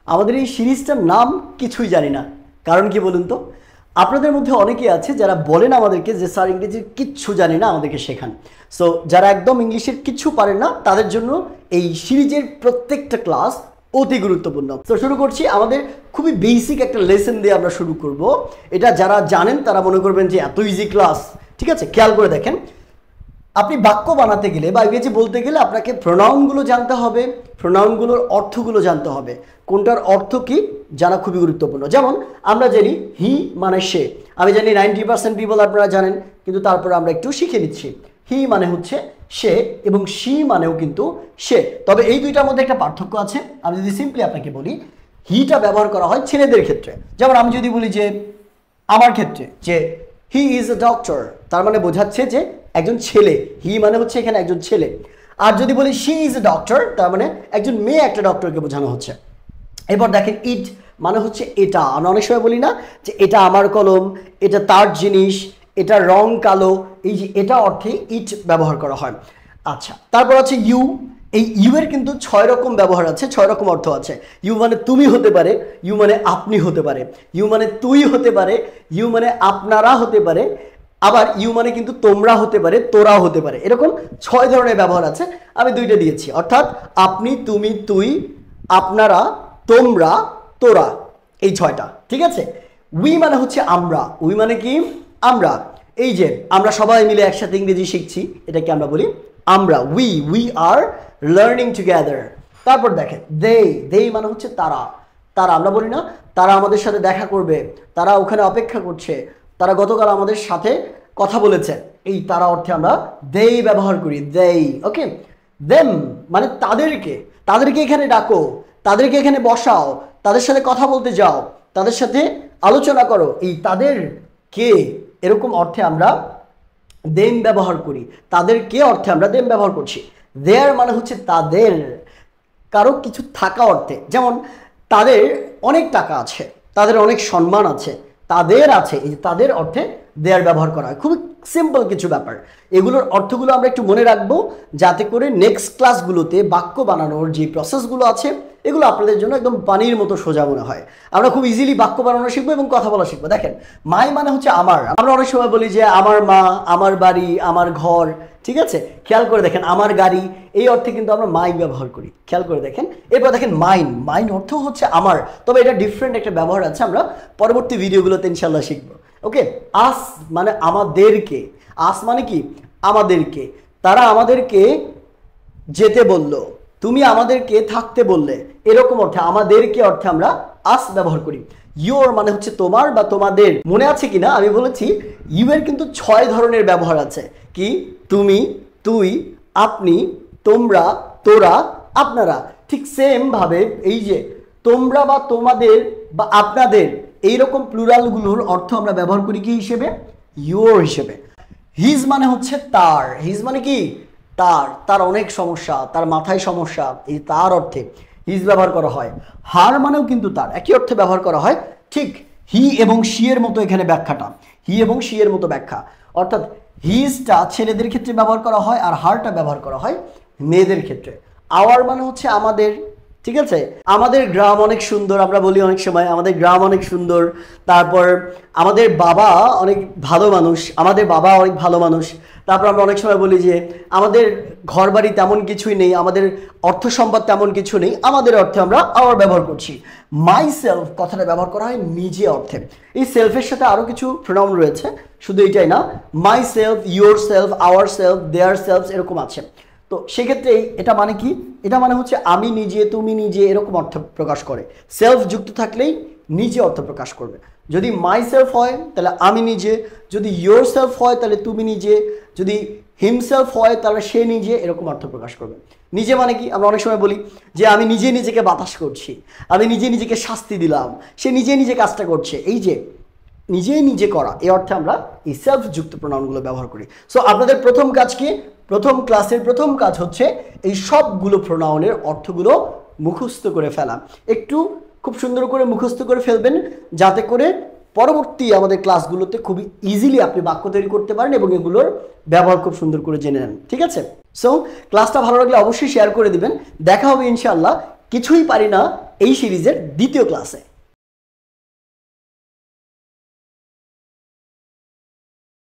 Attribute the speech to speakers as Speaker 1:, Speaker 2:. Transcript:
Speaker 1: আমাদের এই সিরিজটার নাম কিছুই জানি না, কারণ কি বলুন তো? আপনাদের মধ্যে অনেকেই আছে যারা বলেন আমাদেরকে যে স্যার ইংরেজির কিচ্ছু জানি না, আমাদেরকে শেখান। সো যারা একদম ইংলিশের কিচ্ছু পারেন না তাদের জন্য এই সিরিজের প্রত্যেকটা ক্লাস অতি গুরুত্বপূর্ণ। তো শুরু করছি, আমাদের খুবই বেসিক একটা লেসন দিয়ে আমরা শুরু করব। এটা যারা জানেন তারা মনে করবেন যে এত ইজি ক্লাস, ঠিক আছে? খেয়াল করে দেখেন, আপনি বাক্য বানাতে গেলে বা ইংরেজি বলতে গেলে আপনাকে প্রোনাউনগুলো জানতে হবে, প্রোনাউনগুলোর অর্থগুলো জানতে হবে, কোনটার অর্থ কি জানা খুবই গুরুত্বপূর্ণ। যেমন আমরা জানি হি মানে সে, আমি জানি 90% পিপল আপনারা জানেন, কিন্তু তারপরে আমরা একটু শিখে নিচ্ছি। হি মানে হচ্ছে সে এবং শি মানেও কিন্তু সে, তবে এই দুইটার মধ্যে একটা পার্থক্য আছে। আমি যদি সিম্পলি আপনাকে বলি, হিটা ব্যবহার করা হয় ছেলেদের ক্ষেত্রে। যেমন আমি যদি বলি যে আমার ক্ষেত্রে যে হি ইজ এ ডক্টর, তার মানে বোঝাচ্ছে যে একজন ছেলে, হি মানে হচ্ছে এখানে একজন ছেলে। আর যদি বলি শি ইজ এ ডক্টর, তার মানে একজন মেয়ে একটা ডক্টরকে বোঝানো হচ্ছে। এবার দেখেন ইট মানে হচ্ছে এটা, আমরা অনেক সময় বলি না যে এটা আমার কলম, এটা তার জিনিস, এটা রং কালো, এই যে এটা অর্থে ইট ব্যবহার করা হয়। আচ্ছা, তারপর আছে ইউ। এই ইউ এর কিন্তু 6 রকম ব্যবহার আছে, 6 রকম অর্থ আছে। ইউ মানে তুমি হতে পারে, ইউ মানে আপনি হতে পারে, ইউ মানে তুই হতে পারে, ইউ মানে আপনারা হতে পারে, আবার ইউ মানে কিন্তু তোমরা হতে পারে, তোরাও হতে পারে। এরকম 6 ধরনের ব্যবহার আছে, আমি দুইটা দিয়েছি, অর্থাৎ আপনি, তুমি, তুই, আপনারা, তোমরা, তোরা, এই 6টা, ঠিক আছে? উই মানে হচ্ছে আমরা, উই মানে কি আমরা, এই যে আমরা সবাই মিলে একসাথে ইংরেজি শিখছি, এটাকে আমরা বলি আমরা, উই আর লার্নিং টুগেদার। তারপর দেখেন দে মানে হচ্ছে তারা, তারা আমরা বলি না তারা আমাদের সাথে দেখা করবে, তারা ওখানে অপেক্ষা করছে, তারা গতকাল আমাদের সাথে কথা বলেছে, এই তারা অর্থে আমরা দে ব্যবহার করি, দে। ওকে, দেম মানে তাদেরকে, তাদেরকে এখানে ডাকো, তাদেরকে এখানে বসাও, তাদের সাথে কথা বলতে যাও, তাদের সাথে আলোচনা করো, এই তাদের কে এরকম অর্থে আমরা দেম ব্যবহার করি, তাদের কে অর্থে আমরা দেম ব্যবহার করছি। দেয়ার মানে হচ্ছে তাদের, কারো কিছু থাকা অর্থে। যেমন তাদের অনেক টাকা আছে, তাদের অনেক সম্মান আছে, তাদের আছে, এই তাদের অর্থে দেয়ার ব্যবহার করা হয়। খুবই সিম্পল কিছু ব্যাপার, এগুলোর অর্থগুলো আমরা একটু মনে রাখবো, যাতে করে নেক্সট ক্লাসগুলোতে বাক্য বানানোর যে প্রসেসগুলো আছে এগুলো আপনাদের জন্য একদম পানির মতো সোজা মনে হয়। আমরা খুব ইজিলি বাক্য বানানো শিখবো এবং কথা বলা শিখবো। দেখেন, মাই মানে হচ্ছে আমার, আমরা অনেক সময় বলি যে আমার মা, আমার বাড়ি, আমার ঘর, ঠিক আছে? খেয়াল করে দেখেন, আমার গাড়ি, এই অর্থে কিন্তু আমরা মাই ব্যবহার করি, খেয়াল করে দেখেন। এরপর দেখেন মাইন, মাইন অর্থ হচ্ছে আমার, তবে এটা ডিফারেন্ট একটা ব্যবহার আছে, আমরা পরবর্তী ভিডিওগুলোতে ইনশাল্লাহ শিখবো। ওকে, আস মানে আমাদেরকে, আস মানে কি আমাদেরকে, তারা আমাদেরকে যেতে বলল, তুমি আমাদেরকে থাকতে বললে, এরকম অর্থে আমাদেরকে অর্থে আমরা আস ব্যবহার করি। ইউর মানে হচ্ছে তোমার বা তোমাদের। মনে আছে কিনা আমি বলেছি ইউ এর কিন্তু 6 ধরনের ব্যবহার আছে, কি তুমি, তুই, আপনি, তোমরা, তোরা, আপনারা। ঠিক সেম ভাবে এই যে তোমরা বা তোমাদের বা আপনাদের, এইরকম প্লুরালগুলোর অর্থ আমরা ব্যবহার করি কি হিসেবে? ইউর হিসেবে। হিজ মানে হচ্ছে তার, হিজ মানে কি তার, তার অনেক সমস্যা, তার মাথায় সমস্যা, এই তার অর্থে হিজ ব্যবহার করা হয়। হার মানেও কিন্তু তার, একই অর্থে ব্যবহার করা হয়। ঠিক হি এবং শি এর মতো এখানে ব্যাখ্যাটা, হি এবং শি এর মতো ব্যাখ্যা, অর্থাৎ হিজটা ছেলেদের ক্ষেত্রে ব্যবহার করা হয় আর হারটা ব্যবহার করা হয় মেয়েদের ক্ষেত্রে। আওয়ার মানে হচ্ছে আমাদের, ঠিক আছে? আমাদের গ্রাম অনেক সুন্দর, আমরা বলি অনেক সময় আমাদের গ্রাম অনেক সুন্দর। তারপর আমাদের বাবা অনেক ভালো মানুষ, আমাদের বাবা অনেক ভালো মানুষ। তারপর আমরা অনেক সময় বলি যে আমাদের ঘর বাড়ি তেমন কিছুই নেই, আমাদের অর্থ সম্পদ তেমন কিছু নেই, আমাদের অর্থে আমরা আওয়ার ব্যবহার করছি। মাই সেলফ কথাটা ব্যবহার করা হয় নিজে অর্থে। এই সেলফের সাথে আরও কিছু প্রোনাউন রয়েছে, শুধু এটাই না, myself, yourself, ourself, their self, এরকম আছে। তো সেক্ষেত্রে এটা মানে কি? এটা মানে হচ্ছে আমি নিজে, তুমি নিজে, এরকম অর্থ প্রকাশ করে। সেলফ যুক্ত থাকলেই নিজে অর্থ প্রকাশ করবে। যদি মাই সেলফ হয় তাহলে আমি নিজে, যদি ইয়োর সেলফ হয় তাহলে তুমি নিজে, যদি হিমসেলফ হয় তাহলে সে নিজে, এরকম অর্থ প্রকাশ করবে। নিজে মানে কি? আমরা অনেক সময় বলি যে আমি নিজে নিজেকে বাতাস করছি, আমি নিজে নিজেকে শাস্তি দিলাম, সে নিজে নিজে কাজটা করছে, এই যে নিজে নিজে করা, এই অর্থে আমরা এই সেলফ যুক্ত প্রোনাউনগুলো ব্যবহার করি। সো আপনাদের প্রথম কাজ কি? প্রথম ক্লাসের প্রথম কাজ হচ্ছে এই সবগুলো প্রোনাউনের অর্থগুলো মুখস্থ করে ফেলা। একটু খুব সুন্দর করে মুখস্থ করে ফেলবেন, যাতে করে পরবর্তী আমাদের ক্লাসগুলোতে খুবই ইজিলি আপনি বাক্য তৈরি করতে পারেন এবং এগুলোর ব্যবহার খুব সুন্দর করে জেনে নেন, ঠিক আছে? সো ক্লাসটা ভালো লাগলে অবশ্যই শেয়ার করে দিবেন। দেখা হবে ইনশাআল্লাহ কিছুই পারি না এই সিরিজের দ্বিতীয় ক্লাসে।